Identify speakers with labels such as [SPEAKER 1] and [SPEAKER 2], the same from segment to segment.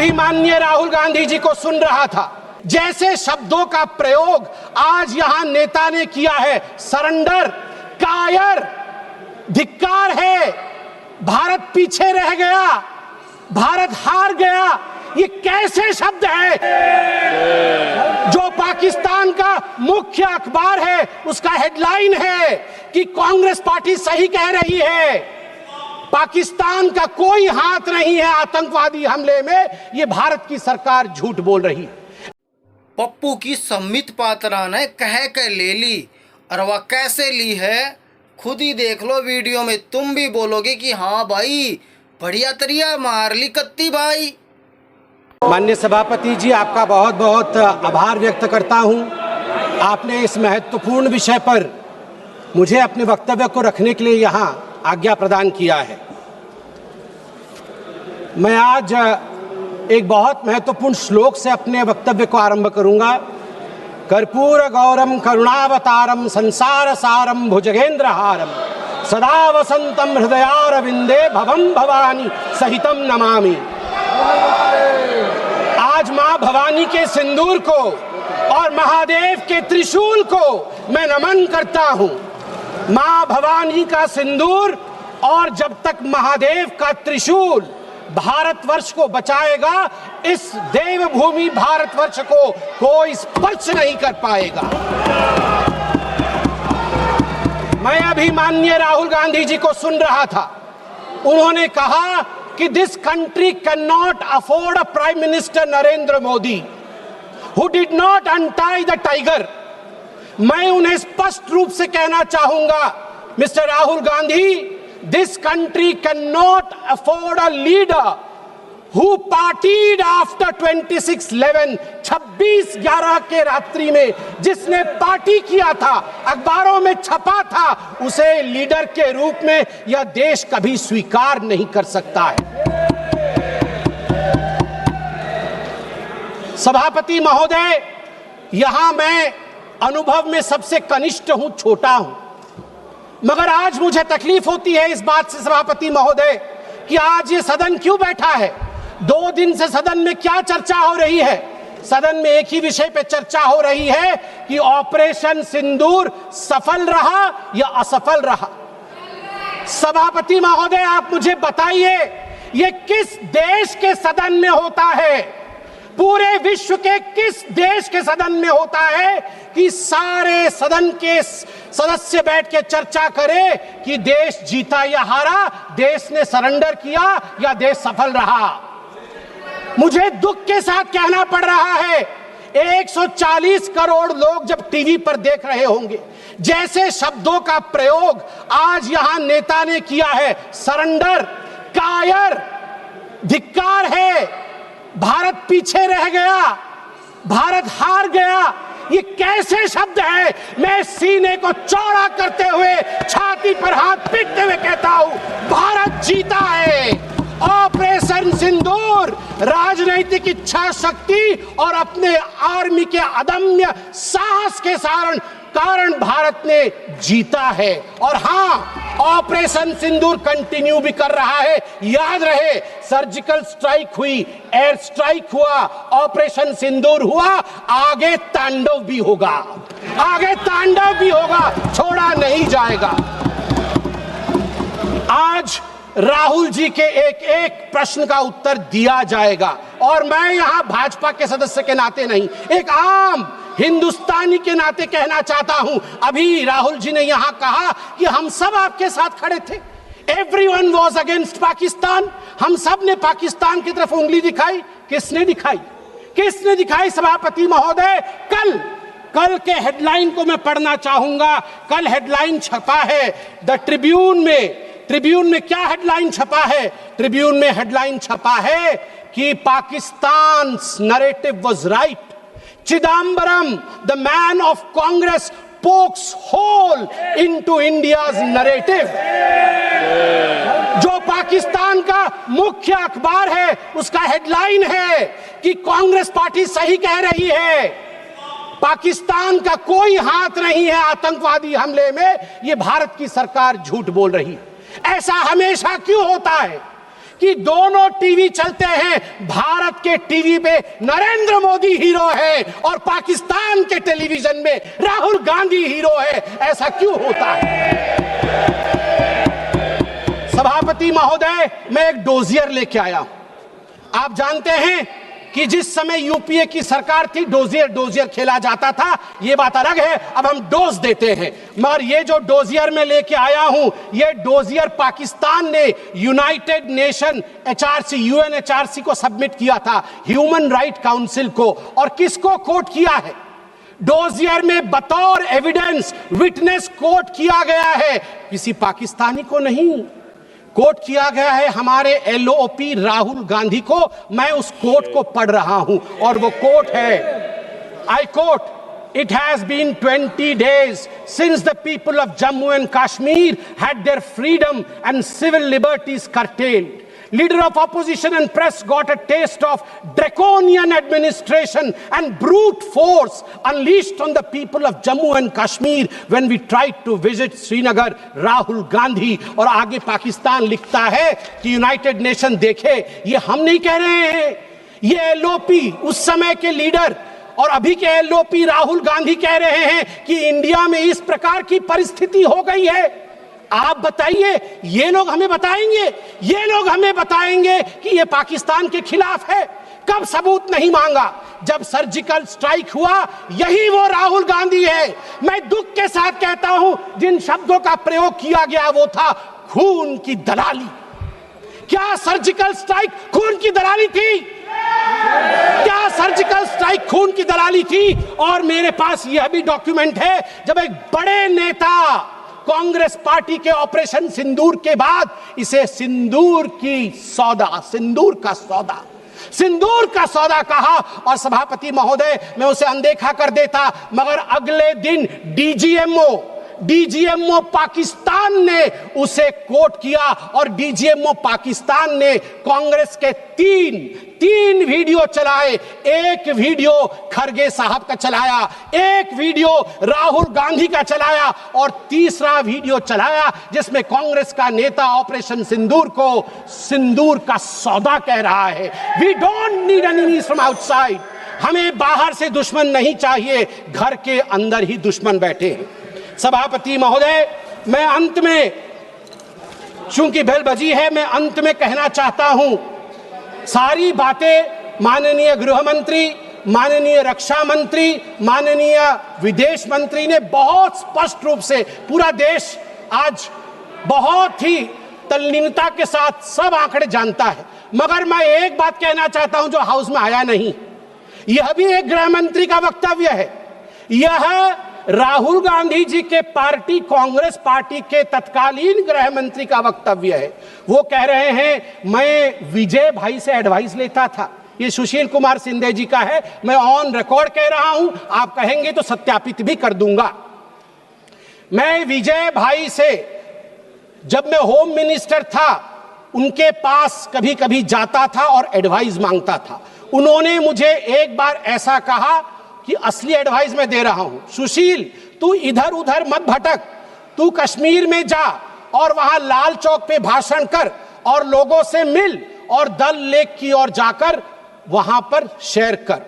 [SPEAKER 1] अभी माननीय राहुल गांधी जी को सुन रहा था, जैसे शब्दों का प्रयोग आज यहां नेता ने किया है, सरेंडर, कायर, धिक्कार है, भारत पीछे रह गया, भारत हार गया, ये कैसे शब्द है? जो पाकिस्तान का मुख्य अखबार है उसका हेडलाइन है कि कांग्रेस पार्टी सही कह रही है, पाकिस्तान का कोई हाथ नहीं है आतंकवादी हमले में, ये भारत की सरकार झूठ बोल रही है।
[SPEAKER 2] पप्पू की सम्मित पात्रा ने कह के ले ली, और वह कैसे ली है खुद ही देख लो वीडियो में। तुम भी बोलोगे कि हाँ भाई बढ़िया तरिया मार ली कत्ती भाई।
[SPEAKER 1] माननीय सभापति जी, आपका बहुत बहुत आभार व्यक्त करता हूं। आपने इस महत्वपूर्ण विषय पर मुझे अपने वक्तव्य को रखने के लिए यहां आज्ञा प्रदान किया है। मैं आज एक बहुत महत्वपूर्ण श्लोक से अपने वक्तव्य को आरंभ करूंगा। कर्पूर गौरम करुणावतारम संसार सारम भुजगेंद्रहारम सदा वसंतम हृदयारविंदे भवम भवानी सहितम नमामि। आज मां भवानी के सिंदूर को और महादेव के त्रिशूल को मैं नमन करता हूं। मां भवानी का सिंदूर और जब तक महादेव का त्रिशूल भारतवर्ष को बचाएगा, इस देवभूमि भारतवर्ष को कोई स्पर्श नहीं कर पाएगा। मैं अभी माननीय राहुल गांधी जी को सुन रहा था, उन्होंने कहा कि this country can not afford a prime minister Narendra Modi who did not untie the tiger. मैं उन्हें स्पष्ट रूप से कहना चाहूंगा, mister Rahul Gandhi, this country can not afford a leader who partied after 26/11, 26/11 के रात्रि में जिसने पार्टी किया था, अखबारों में छपा था, उसे लीडर के रूप में यह देश कभी स्वीकार नहीं कर सकता है। सभापति महोदय, यहां मैं अनुभव में सबसे कनिष्ठ हूं, छोटा हूं, मगर आज मुझे तकलीफ होती है इस बात से सभापति महोदय कि आज ये सदन क्यों बैठा है। 2 दिन से सदन में क्या चर्चा हो रही है? सदन में एक ही विषय पे चर्चा हो रही है कि ऑपरेशन सिंदूर सफल रहा या असफल रहा। सभापति महोदय, आप मुझे बताइए, ये किस देश के सदन में होता है, पूरे विश्व के किस देश के सदन में होता है कि सारे सदन के सदस्य बैठ के चर्चा करें कि देश जीता या हारा, देश ने सरेंडर किया या देश सफल रहा। मुझे दुख के साथ कहना पड़ रहा है, 140 करोड़ लोग जब टीवी पर देख रहे होंगे, जैसे शब्दों का प्रयोग आज यहां नेता ने किया है, सरेंडर, कायर, धिक्कार है, भारत पीछे रह गया, भारत हार गया, ये कैसे शब्द है? मैं सीने को चौड़ा करते हुए, छाती पर हाथ पीटते हुए कहता हूं, भारत जीता है। ऑपरेशन सिंदूर राजनीतिक इच्छा शक्ति और अपने आर्मी के अदम्य साहस के कारण भारत ने जीता है। और हां, ऑपरेशन सिंदूर कंटिन्यू भी कर रहा है। याद रहे, सर्जिकल स्ट्राइक हुई, एयर स्ट्राइक हुआ, ऑपरेशन सिंदूर हुआ, आगे तांडव भी होगा, आगे तांडव भी होगा, छोड़ा नहीं जाएगा। आज राहुल जी के एक एक प्रश्न का उत्तर दिया जाएगा, और मैं यहां भाजपा के सदस्य के नाते नहीं, एक आम हिंदुस्तानी के नाते कहना चाहता हूं। अभी राहुल जी ने यहां कहा कि हम सब आपके साथ खड़े थे, एवरीवन वाज अगेंस्ट पाकिस्तान, हम सब ने पाकिस्तान की तरफ उंगली दिखाई। किसने दिखाई? किसने दिखाई सभापति महोदय? कल के हेडलाइन को मैं पढ़ना चाहूंगा। कल हेडलाइन छपा है द ट्रिब्यून में। ट्रिब्यून में क्या हेडलाइन छपा है? ट्रिब्यून में हेडलाइन छपा है कि Pakistan narrative was right, Chidambaram the man of Congress pokes hole into India's narrative। जो पाकिस्तान का मुख्य अखबार है उसका हेडलाइन है कि कांग्रेस पार्टी सही कह रही है, पाकिस्तान का कोई हाथ नहीं है आतंकवादी हमले में, ये भारत की सरकार झूठ बोल रही है। ऐसा हमेशा क्यों होता है कि दोनों टीवी चलते हैं, भारत के टीवी पे नरेंद्र मोदी हीरो है और पाकिस्तान के टेलीविजन में राहुल गांधी हीरो है। ऐसा क्यों होता है? सभापति महोदय, मैं एक डोजियर लेके आया हूं। आप जानते हैं कि जिस समय यूपीए की सरकार थी, डोजियर खेला जाता था, ये बात अलग है, अब हम डोज देते हैं। मगर ये जो डोजियर में लेके आया हूं, ये डोजियर पाकिस्तान ने यूनाइटेड नेशन एचआरसी, यूएनएचआरसी को सबमिट किया था, ह्यूमन राइट काउंसिल को। और किसको कोट किया है? डोजियर में बतौर एविडेंस, विटनेस कोट किया गया है, किसी पाकिस्तानी को नहीं, कोट किया गया है हमारे एलओपी राहुल गांधी को। मैं उस कोट को पढ़ रहा हूं और वो कोट है, I quote, It has been 20 days since the people of Jammu and Kashmir had their freedom and civil liberties curtailed. Leader of opposition and press got a taste of draconian administration and brute force unleashed on the people of Jammu and Kashmir when we tried to visit Srinagar. Rahul Gandhi। और आगे पाकिस्तान लिखता है कि United nation देखे, ये हम नहीं कह रहे हैं, ये एलओपी उस समय के लीडर और अभी के एलओपी राहुल गांधी कह रहे हैं कि इंडिया में इस प्रकार की परिस्थिति हो गई है। आप बताइए, ये लोग हमें बताएंगे कि ये पाकिस्तान के खिलाफ है? कब सबूत नहीं मांगा? जब सर्जिकल स्ट्राइक हुआ, यही वो राहुल गांधी है। मैं दुख के साथ कहता हूं, जिन शब्दों का प्रयोग किया गया वो था खून की दलाली। क्या सर्जिकल स्ट्राइक खून की दलाली थी? क्या सर्जिकल स्ट्राइक खून की दलाली थी? और मेरे पास यह भी डॉक्यूमेंट है, जब एक बड़े नेता कांग्रेस पार्टी के ऑपरेशन सिंदूर के बाद इसे सिंदूर का सौदा कहा और सभापति महोदय, मैं उसे अनदेखा कर देता, मगर अगले दिन डीजीएमओ पाकिस्तान ने उसे कोट किया और डीजीएमओ पाकिस्तान ने कांग्रेस के तीन वीडियो चलाए। एक वीडियो खरगे साहब का चलाया, एक वीडियो राहुल गांधी का चलाया और तीसरा वीडियो चलाया जिसमें कांग्रेस का नेता ऑपरेशन सिंदूर को सिंदूर का सौदा कह रहा है। We don't need enemies from outside. हमें बाहर से दुश्मन नहीं चाहिए, घर के अंदर ही दुश्मन बैठे हैं। सभापति महोदय, मैं अंत में, चूंकि बेल बजी है, मैं अंत में कहना चाहता हूं, सारी बातें माननीय गृह मंत्री, माननीय रक्षा मंत्री, माननीय विदेश मंत्री ने बहुत स्पष्ट रूप से, पूरा देश आज बहुत ही तल्लीनता के साथ सब आंकड़े जानता है। मगर मैं एक बात कहना चाहता हूं जो हाउस में आया नहीं, यह भी एक गृह मंत्री का वक्तव्य है। यह राहुल गांधी जी के पार्टी, कांग्रेस पार्टी के तत्कालीन गृह मंत्री का वक्तव्य है। वो कह रहे हैं, मैं विजय भाई से एडवाइस लेता था। ये सुशील कुमार सिंधे जी का है, मैं ऑन रिकॉर्ड कह रहा हूं, आप कहेंगे तो सत्यापित भी कर दूंगा। मैं विजय भाई से, जब मैं होम मिनिस्टर था, उनके पास कभी कभी जाता था और एडवाइस मांगता था। उन्होंने मुझे एक बार ऐसा कहा कि असली एडवाइस मैं दे रहा हूं, सुशील तू इधर उधर मत भटक, तू कश्मीर में जा और वहां लाल चौक पे भाषण कर और लोगों से मिल और दल लेक की ओर जाकर वहां पर शेयर कर।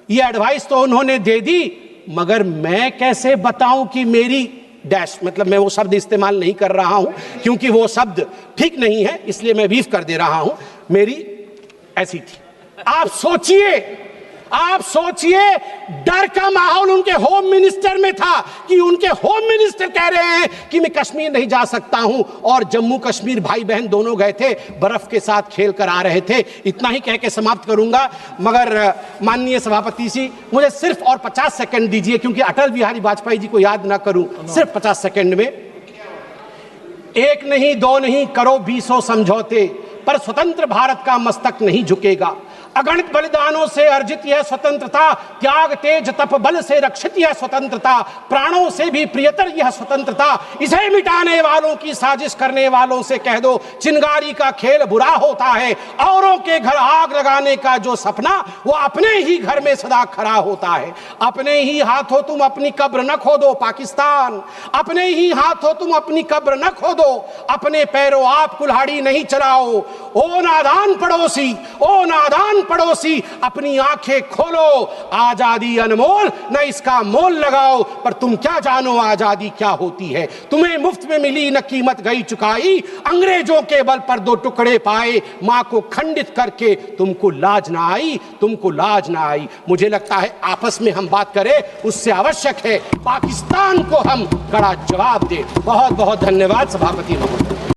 [SPEAKER 1] ये एडवाइस तो उन्होंने दे दी, मगर मैं कैसे बताऊं कि मेरी डैश, मतलब मैं वो शब्द इस्तेमाल नहीं कर रहा हूं क्योंकि वो शब्द ठीक नहीं है, इसलिए मैं बीफ कर दे रहा हूं, मेरी ऐसी थी। आप सोचिए डर का माहौल उनके होम मिनिस्टर में था कि उनके होम मिनिस्टर कह रहे हैं कि मैं कश्मीर नहीं जा सकता हूं, और जम्मू कश्मीर भाई बहन दोनों गए थे, बर्फ के साथ खेल कर आ रहे थे। इतना ही कह के समाप्त करूंगा, मगर माननीय सभापति जी मुझे सिर्फ और 50 सेकंड दीजिए, क्योंकि अटल बिहारी वाजपेयी जी को याद ना करूं, सिर्फ 50 सेकंड में। एक नहीं, दो नहीं, करो 20 समझौते, पर स्वतंत्र भारत का मस्तक नहीं झुकेगा। अगणित बलिदानों से अर्जित यह स्वतंत्रता, त्याग तेज तप बल से रक्षित यह स्वतंत्रता, प्राणों से भी प्रियतर यह स्वतंत्रता, इसे मिटाने वालों की साजिश करने वालों से कह दो चिंगारी का खेल बुरा होता है। औरों के घर आग लगाने का जो सपना वो अपने ही घर में सदा खड़ा होता है। अपने ही हाथों तुम अपनी कब्र न खोदो पाकिस्तान, अपने ही हाथों तुम अपनी कब्र न खोदो, अपने पैरों आप कुल्हाड़ी नहीं चलाओ। ओ नादान पड़ोसी, ओ नादान पड़ोसी, अपनी आंखें खोलो, आजादी अनमोल न इसका मोल लगाओ। पर तुम क्या जानो आजादी क्या होती है, तुम्हें मुफ्त में मिली न कीमत गई चुकाई, अंग्रेजों के बल पर 2 टुकड़े पाए, मां को खंडित करके तुमको लाज ना आई, तुमको लाज ना आई। मुझे लगता है आपस में हम बात करें, उससे आवश्यक है पाकिस्तान को हम कड़ा जवाब दें। बहुत बहुत धन्यवाद सभापति महोदय।